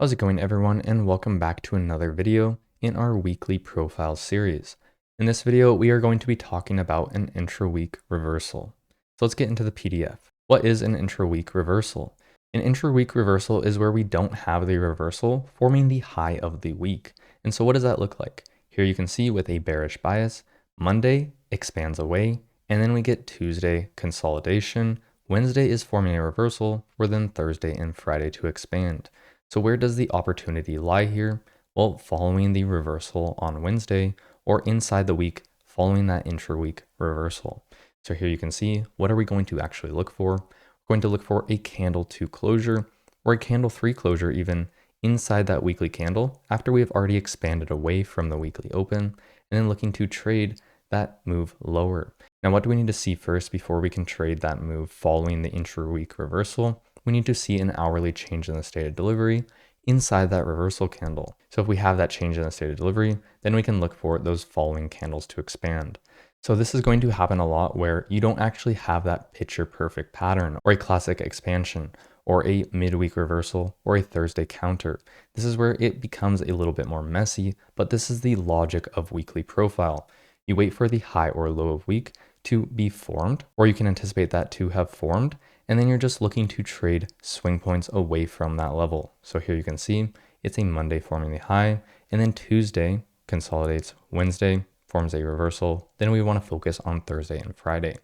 How's it going, everyone, and welcome back to another video in our weekly profile series. In this video, we are going to be talking about an intra-week reversal. So let's get into the PDF. What is an intra-week reversal? An intra-week reversal is where we don't have the reversal forming the high of the week. And so what does that look like? Here you can see with a bearish bias, Monday expands away, and then we get Tuesday consolidation. Wednesday is forming a reversal for then Thursday and Friday to expand. So where does the opportunity lie here? Well, following the reversal on Wednesday or inside the week following that intra-week reversal. So here you can see, what are we going to actually look for? We're going to look for a candle 2 closure or a candle 3 closure even inside that weekly candle after we have already expanded away from the weekly open and then looking to trade that move lower. Now, what do we need to see first before we can trade that move following the intra-week reversal? We need to see an hourly change in the state of delivery inside that reversal candle. So if we have that change in the state of delivery, then we can look for those following candles to expand. So this is going to happen a lot where you don't actually have that picture perfect pattern or a classic expansion or a midweek reversal or a Thursday counter. This is where it becomes a little bit more messy, but this is the logic of weekly profile. You wait for the high or low of week to be formed, or you can anticipate that to have formed, and then you're just looking to trade swing points away from that level. So here you can see it's a Monday forming the high, and then Tuesday consolidates, Wednesday forms a reversal. Then we want to focus on Thursday and Friday.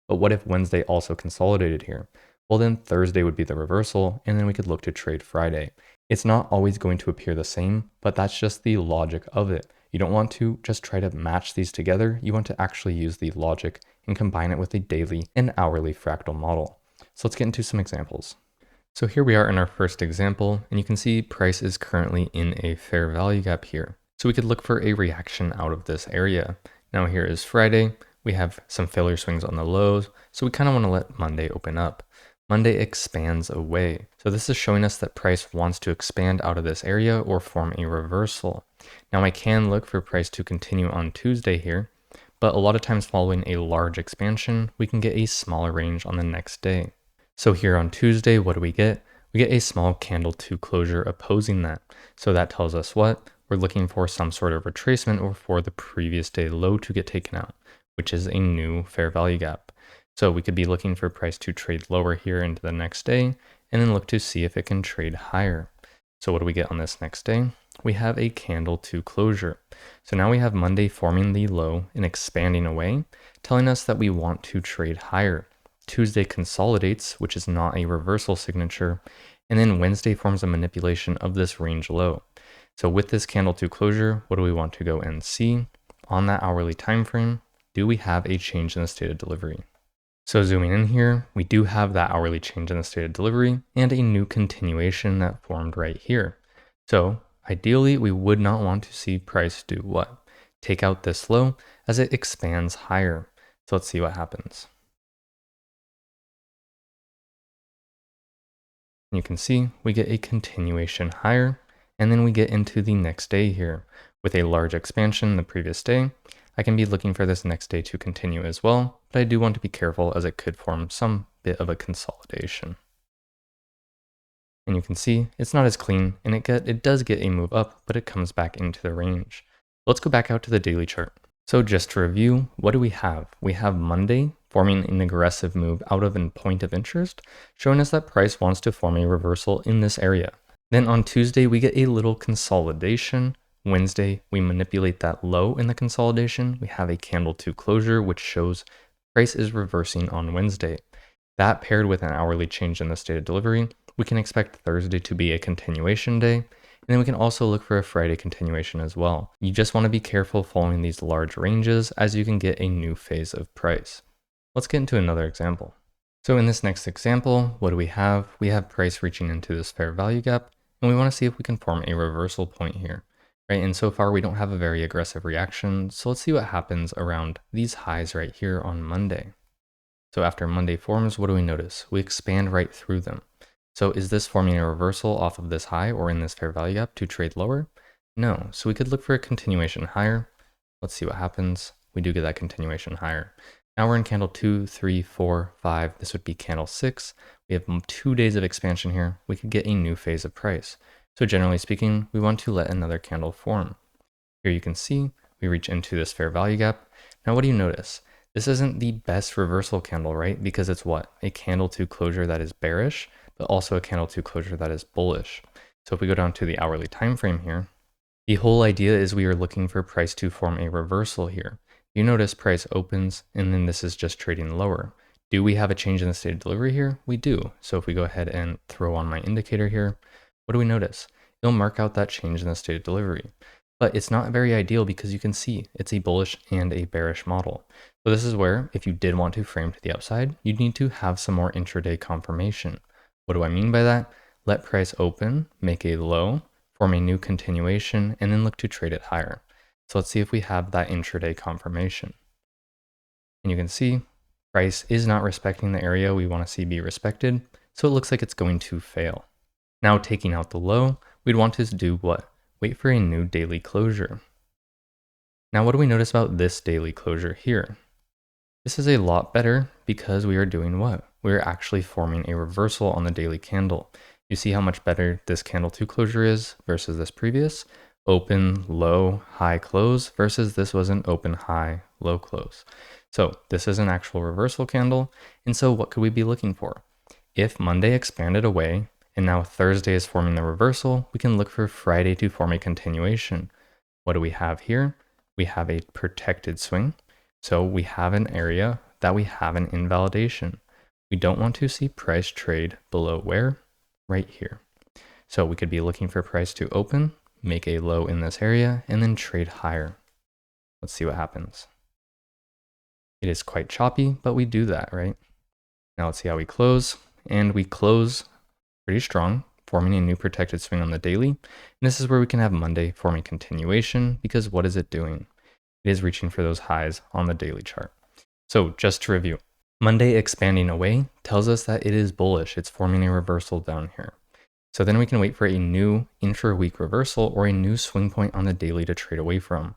But what if Wednesday also consolidated here? Well, then Thursday would be the reversal, and then we could look to trade Friday. It's not always going to appear the same, but that's just the logic of it. You don't want to just try to match these together. You want to actually use the logic and combine it with a daily and hourly fractal model. So let's get into some examples. So here we are in our first example, and you can see price is currently in a fair value gap here. So we could look for a reaction out of this area. Now here is Friday. We have some failure swings on the lows, so we kind of want to let Monday open up. Monday expands away. So this is showing us that price wants to expand out of this area or form a reversal. Now I can look for price to continue on Tuesday here, but a lot of times following a large expansion, we can get a smaller range on the next day. So here on Tuesday, what do we get? We get a small candle 2 closure opposing that. So that tells us what? We're looking for some sort of retracement or for the previous day low to get taken out, which is a new fair value gap. So we could be looking for price to trade lower here into the next day and then look to see if it can trade higher. So what do we get on this next day? We have a candle 2 closure. So now we have Monday forming the low and expanding away, telling us that we want to trade higher. Tuesday consolidates, which is not a reversal signature, and then Wednesday forms a manipulation of this range low. So with this candle 2 closure, what do we want to go and see? On that hourly time frame, do we have a change in the state of delivery? So zooming in here, we do have that hourly change in the state of delivery and a new continuation that formed right here. So ideally, we would not want to see price do what? Take out this low as it expands higher. So let's see what happens. You can see we get a continuation higher, and then we get into the next day here. With a large expansion the previous day, I can be looking for this next day to continue as well, but I do want to be careful as it could form some bit of a consolidation. And you can see it's not as clean, and it does get a move up, but it comes back into the range. Let's go back out to the daily chart. So just to review, what do we have? We have Monday forming an aggressive move out of a point of interest, showing us that price wants to form a reversal in this area. Then on Tuesday, we get a little consolidation. Wednesday, we manipulate that low in the consolidation. We have a candle 2 closure, which shows price is reversing on Wednesday. That paired with an hourly change in the state of delivery, we can expect Thursday to be a continuation day. And then we can also look for a Friday continuation as well. You just want to be careful following these large ranges as you can get a new phase of price. Let's get into another example. So in this next example, what do we have? We have price reaching into this fair value gap, and we want to see if we can form a reversal point here. Right, and so far we don't have a very aggressive reaction, so let's see what happens around these highs right here on Monday. So after Monday forms, what do we notice? We expand right through them. So is this forming a reversal off of this high or in this fair value gap to trade lower? No, so we could look for a continuation higher. Let's see what happens. We do get that continuation higher. Now we're in candle 2, 3, 4, 5. This would be candle 6. We have 2 days of expansion here. We could get a new phase of price. So generally speaking, we want to let another candle form. Here you can see we reach into this fair value gap. Now what do you notice? This isn't the best reversal candle, right? Because it's what? A candle to closure that is bearish, but also a candle to closure that is bullish. So if we go down to the hourly time frame here, the whole idea is we are looking for price to form a reversal here. You notice price opens and then this is just trading lower. Do we have a change in the state of delivery here? We do. So if we go ahead and throw on my indicator here, what do we notice? It'll mark out that change in the state of delivery. But it's not very ideal because you can see it's a bullish and a bearish model. So this is where if you did want to frame to the upside, you'd need to have some more intraday confirmation. What do I mean by that? Let price open, make a low, form a new continuation, and then look to trade it higher. So let's see if we have that intraday confirmation. And you can see price is not respecting the area we want to see be respected, so it looks like it's going to fail. Now taking out the low, we'd want to do what? Wait for a new daily closure. Now what do we notice about this daily closure here? This is a lot better because we are doing what? We are actually forming a reversal on the daily candle. You see how much better this candle to closure is versus this previous? Open, low, high close versus this was an open, high, low close. So this is an actual reversal candle. And so what could we be looking for? If Monday expanded away and now Thursday is forming the reversal, we can look for Friday to form a continuation. What do we have here? We have a protected swing. So we have an area that we have an invalidation. We don't want to see price trade below where? Right here. So we could be looking for price to open, make a low in this area, and then trade higher. Let's see what happens. It is quite choppy, but we do that, right? Now let's see how we close. And we close pretty strong, forming a new protected swing on the daily. And this is where we can have Monday form a continuation because what is it doing? It is reaching for those highs on the daily chart. So just to review, Monday expanding away tells us that it is bullish. It's forming a reversal down here. So then we can wait for a new intra-week reversal or a new swing point on the daily to trade away from.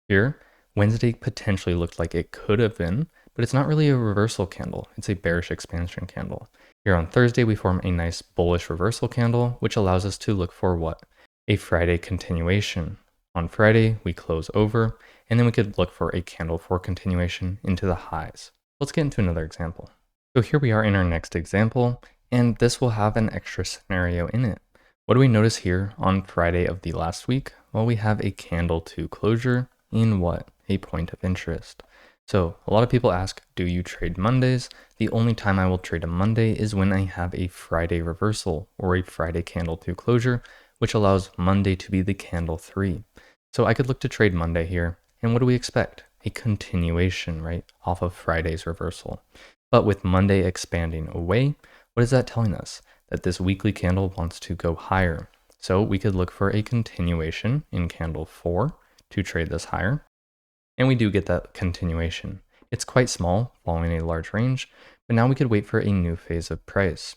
Here, Wednesday potentially looked like it could have been, but it's not really a reversal candle. It's a bearish expansion candle. Here on Thursday, we form a nice bullish reversal candle, which allows us to look for what? A Friday continuation. On Friday, we close over, and then we could look for a candle for continuation into the highs. Let's get into another example. So here we are in our next example, and this will have an extra scenario in it. What do we notice here on Friday of the last week? Well, we have a candle to closure in what? A point of interest. So a lot of people ask, do you trade Mondays? The only time I will trade a Monday is when I have a Friday reversal or a Friday candle to closure, which allows Monday to be the candle 3. So I could look to trade Monday here. And what do we expect? A continuation, right, off of Friday's reversal. But with Monday expanding away, what is that telling us? That this weekly candle wants to go higher. So we could look for a continuation in candle 4 to trade this higher. And we do get that continuation. It's quite small, following a large range, but now we could wait for a new phase of price.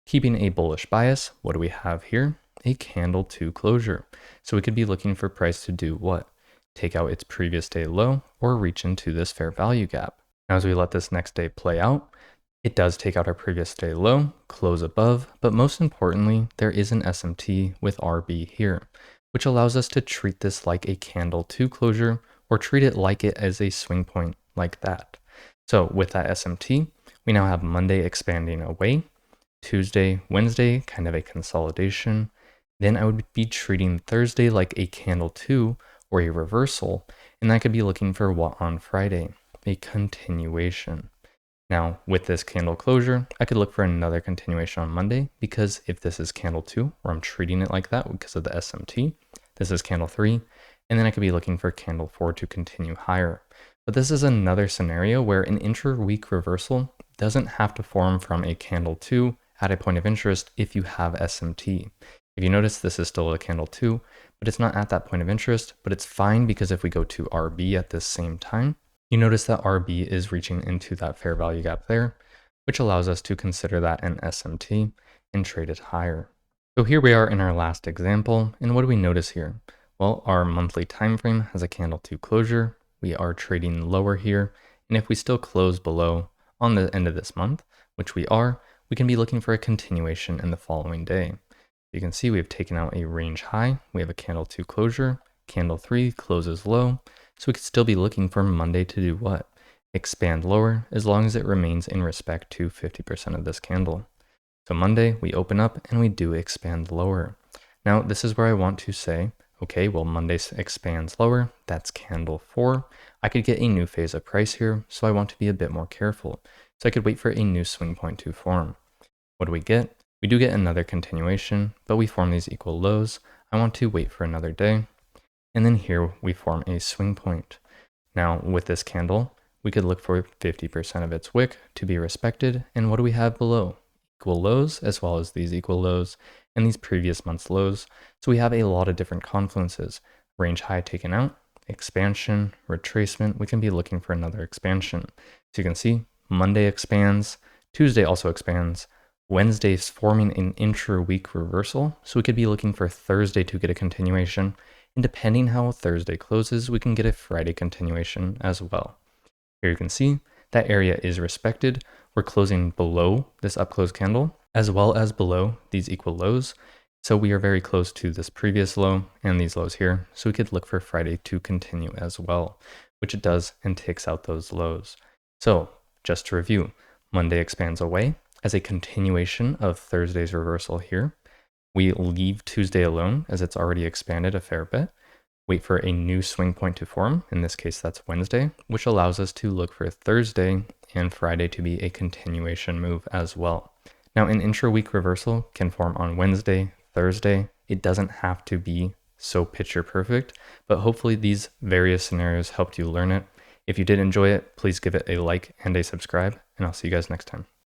Keeping a bullish bias, what do we have here? A candle to closure. So we could be looking for price to do what? Take out its previous day low or reach into this fair value gap. Now as we let this next day play out, it does take out our previous day low, close above, but most importantly, there is an SMT with RB here, which allows us to treat this like a candle to closure or treat it like it as a swing point like that. So with that SMT, we now have Monday expanding away, Tuesday, Wednesday, kind of a consolidation. Then I would be treating Thursday like a candle 2 or a reversal, and I could be looking for what on Friday? A continuation. Now, with this candle closure, I could look for another continuation on Monday because if this is candle 2, or I'm treating it like that because of the SMT, this is candle 3, and then I could be looking for candle 4 to continue higher. But this is another scenario where an intra-week reversal doesn't have to form from a candle 2 at a point of interest if you have SMT. If you notice, this is still a candle 2, but it's not at that point of interest, but it's fine because if we go to RB at this same time, you notice that RB is reaching into that fair value gap there, which allows us to consider that an SMT and trade it higher. So here we are in our last example, and what do we notice here? Well, our monthly time frame has a candle to closure. We are trading lower here, and if we still close below on the end of this month, which we are, we can be looking for a continuation in the following day. You can see we've taken out a range high. We have a candle 2 closure. Candle 3 closes low. So we could still be looking for Monday to do what? Expand lower, as long as it remains in respect to 50% of this candle. So Monday, we open up and we do expand lower. Now, this is where I want to say, okay, well, Monday expands lower. That's candle 4. I could get a new phase of price here, so I want to be a bit more careful. So I could wait for a new swing point to form. What do we get? We do get another continuation, but we form these equal lows. I want to wait for another day. And then here we form a swing point. Now, with this candle, we could look for 50% of its wick to be respected. And what do we have below? Equal lows, as well as these equal lows and these previous month's lows. So we have a lot of different confluences. Range high taken out, expansion, retracement. We can be looking for another expansion. So you can see Monday expands, Tuesday also expands, Wednesday's forming an intra-week reversal. So we could be looking for Thursday to get a continuation. And depending how Thursday closes, we can get a Friday continuation as well. Here you can see that area is respected. We're closing below this up close candle, as well as below these equal lows. So we are very close to this previous low and these lows here. So we could look for Friday to continue as well, which it does and takes out those lows. So just to review, Monday expands away as a continuation of Thursday's reversal here. We leave Tuesday alone as it's already expanded a fair bit. Wait for a new swing point to form. In this case, that's Wednesday, which allows us to look for Thursday and Friday to be a continuation move as well. Now, an intra-week reversal can form on Wednesday, Thursday. It doesn't have to be so picture perfect, but hopefully these various scenarios helped you learn it. If you did enjoy it, please give it a like and a subscribe, and I'll see you guys next time.